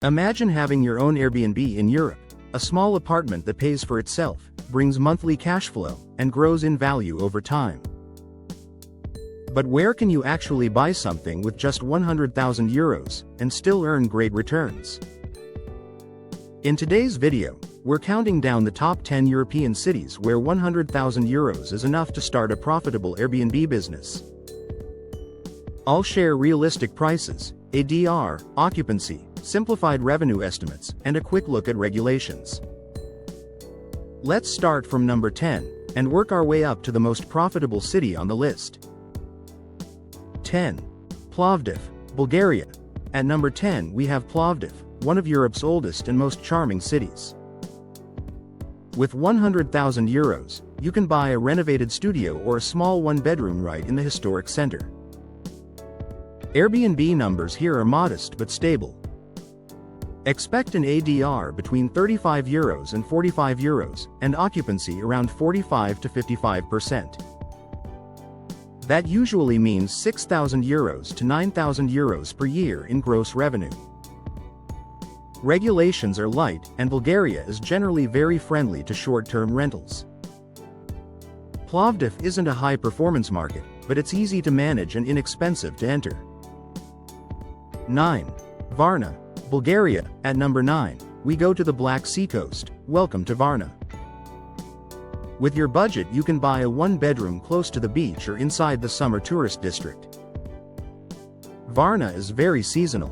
Imagine having your own Airbnb in Europe, a small apartment that pays for itself, brings monthly cash flow, and grows in value over time. But where can you actually buy something with just 100,000 euros, and still earn great returns? In today's video, we're counting down the top 10 European cities where 100,000 euros is enough to start a profitable Airbnb business. I'll share realistic prices, ADR, occupancy, simplified revenue estimates, and a quick look at regulations. Let's start from number 10, and work our way up to the most profitable city on the list. 10. Plovdiv, Bulgaria. At number 10 we have Plovdiv, one of Europe's oldest and most charming cities. With 100,000 euros, you can buy a renovated studio or a small one-bedroom right in the historic center. Airbnb numbers here are modest but stable. Expect an ADR between 35 euros and 45 euros, and occupancy around 45 to 55%. That usually means 6,000 euros to 9,000 euros per year in gross revenue. Regulations are light, and Bulgaria is generally very friendly to short-term rentals. Plovdiv isn't a high-performance market, but it's easy to manage and inexpensive to enter. 9. Varna, Bulgaria. At number 9, we go to the Black Sea coast. Welcome to Varna. With your budget you can buy a one-bedroom close to the beach or inside the summer tourist district. Varna is very seasonal.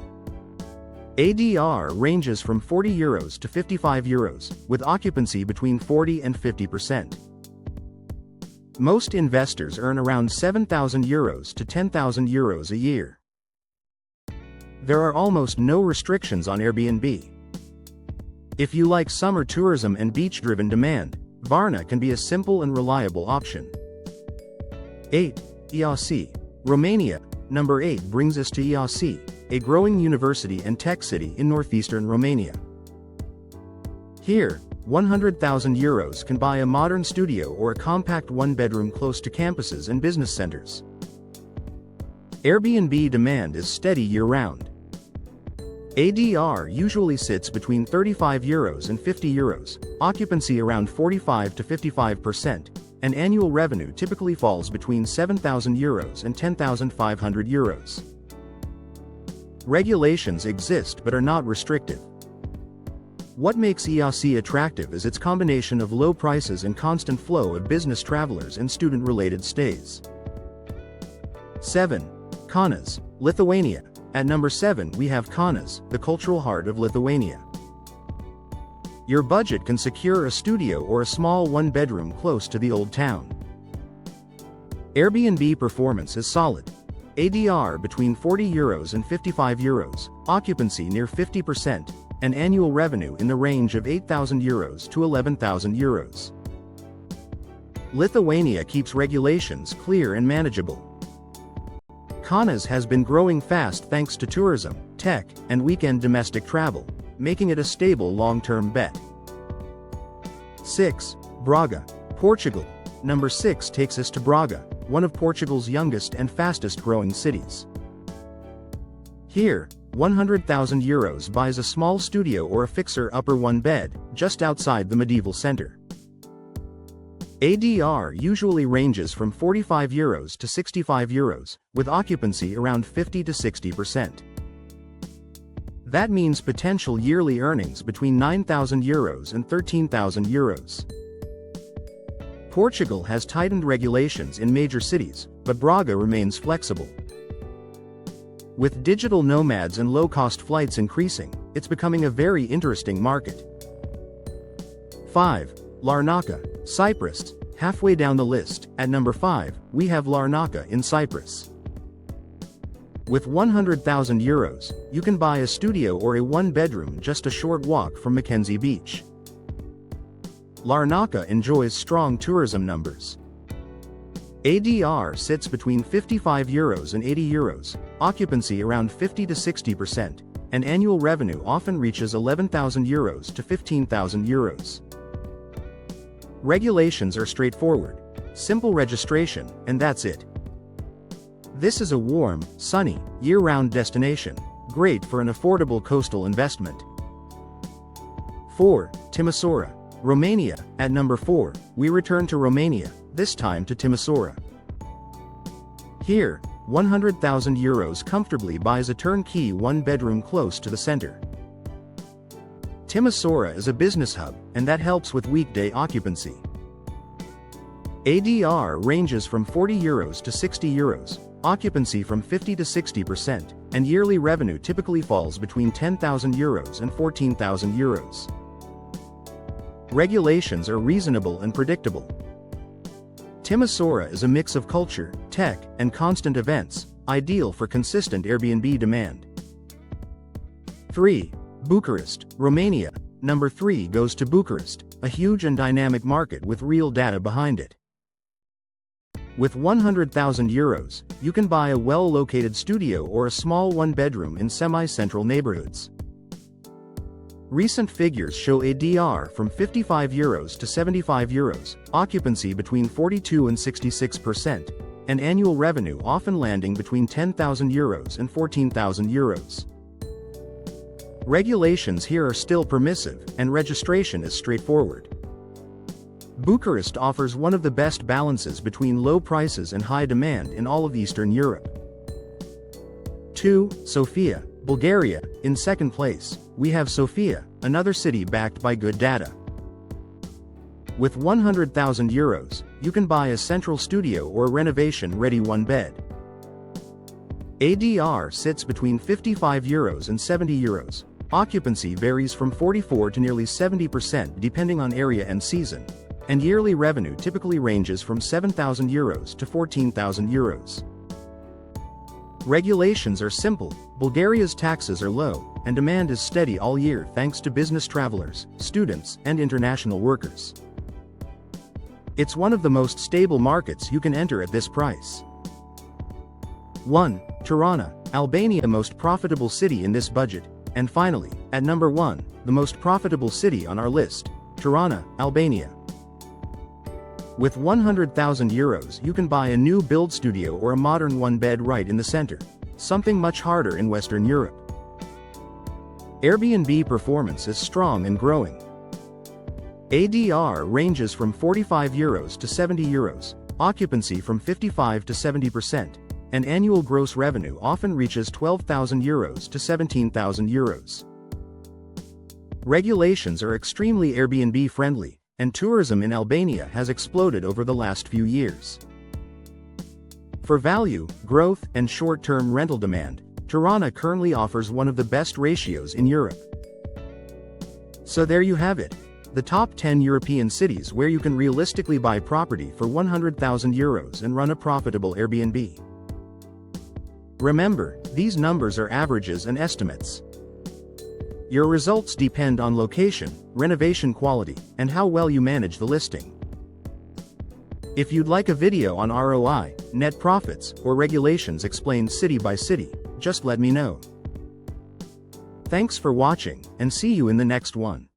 ADR ranges from 40 euros to 55 euros, with occupancy between 40 and 50%. Most investors earn around 7,000 euros to 10,000 euros a year. There are almost no restrictions on Airbnb. If you like summer tourism and beach-driven demand, Varna can be a simple and reliable option. 8. Iași, Romania. Number 8 brings us to Iași, a growing university and tech city in northeastern Romania. Here, 100,000 euros can buy a modern studio or a compact one-bedroom close to campuses and business centers. Airbnb demand is steady year-round. ADR usually sits between 35 euros and 50 euros, occupancy around 45 to 55%, and annual revenue typically falls between 7,000 euros and 10,500 euros. Regulations exist but are not restrictive. What makes Iași attractive is its combination of low prices and constant flow of business travelers and student-related stays. 7. Kaunas, Lithuania. At number 7 we have Kaunas, the cultural heart of Lithuania. Your budget can secure a studio or a small one-bedroom close to the old town. Airbnb performance is solid. ADR between 40 euros and 55 euros, occupancy near 50%, and annual revenue in the range of 8,000 euros to 11,000 euros. Lithuania keeps regulations clear and manageable. Kaunas has been growing fast thanks to tourism, tech, and weekend domestic travel, making it a stable long-term bet. 6. Braga, Portugal. Number 6 takes us to Braga, one of Portugal's youngest and fastest-growing cities. Here, 100,000 euros buys a small studio or a fixer-upper one-bed, just outside the medieval center. ADR usually ranges from 45 euros to 65 euros, with occupancy around 50 to 60%. That means potential yearly earnings between 9,000 euros and 13,000 euros. Portugal has tightened regulations in major cities, but Braga remains flexible. With digital nomads and low-cost flights increasing, it's becoming a very interesting market. 5. Larnaca, Cyprus. Halfway down the list, at number 5, we have Larnaca in Cyprus. With 100,000 euros, you can buy a studio or a one-bedroom just a short walk from Mackenzie Beach. Larnaca enjoys strong tourism numbers. ADR sits between 55 euros and 80 euros, occupancy around 50 to 60%, and annual revenue often reaches 11,000 euros to 15,000 euros. Regulations are straightforward, simple registration, and that's it. This is a warm, sunny, year-round destination, great for an affordable coastal investment. 4. Timisoara, Romania. At number 4, we return to Romania, this time to Timisoara. Here, 100,000 euros comfortably buys a turnkey one-bedroom close to the center. Timisoara is a business hub, and that helps with weekday occupancy. ADR ranges from 40 euros to 60 euros, occupancy from 50 to 60%, and yearly revenue typically falls between 10,000 euros and 14,000 euros. Regulations are reasonable and predictable. Timisoara is a mix of culture, tech, and constant events, ideal for consistent Airbnb demand. 3. Bucharest, Romania. Number 3 goes to Bucharest, a huge and dynamic market with real data behind it. With 100,000 euros, you can buy a well-located studio or a small one-bedroom in semi-central neighborhoods. Recent figures show ADR from 55 euros to 75 euros, occupancy between 42 and 66%, and annual revenue often landing between 10,000 euros and 14,000 euros. Regulations here are still permissive, and registration is straightforward. Bucharest offers one of the best balances between low prices and high demand in all of Eastern Europe. 2. Sofia, Bulgaria. In second place, we have Sofia, another city backed by good data. With 100,000 euros, you can buy a central studio or renovation-ready one-bed. ADR sits between 55 euros and 70 euros. Occupancy varies from 44 to nearly 70% depending on area and season, and yearly revenue typically ranges from 7,000 euros to 14,000 euros. Regulations are simple, Bulgaria's taxes are low, and demand is steady all year thanks to business travelers, students, and international workers. It's one of the most stable markets you can enter at this price. 1. Tirana, Albania, the most profitable city in this budget, and finally, at number 1, the most profitable city on our list, Tirana, Albania. With 100,000 euros you can buy a new build studio or a modern one-bed right in the center, something much harder in Western Europe. Airbnb performance is strong and growing. ADR ranges from 45 euros to 70 euros, occupancy from 55 to 70%, and annual gross revenue often reaches 12,000 euros to 17,000 euros. Regulations are extremely Airbnb friendly, and tourism in Albania has exploded over the last few years. For value, growth, and short-term rental demand, Tirana currently offers one of the best ratios in Europe. So there you have it, the top 10 European cities where you can realistically buy property for 100,000 euros and run a profitable Airbnb. Remember, these numbers are averages and estimates. Your results depend on location, renovation quality, and how well you manage the listing. If you'd like a video on ROI, net profits, or regulations explained city by city, just let me know. Thanks for watching, and see you in the next one.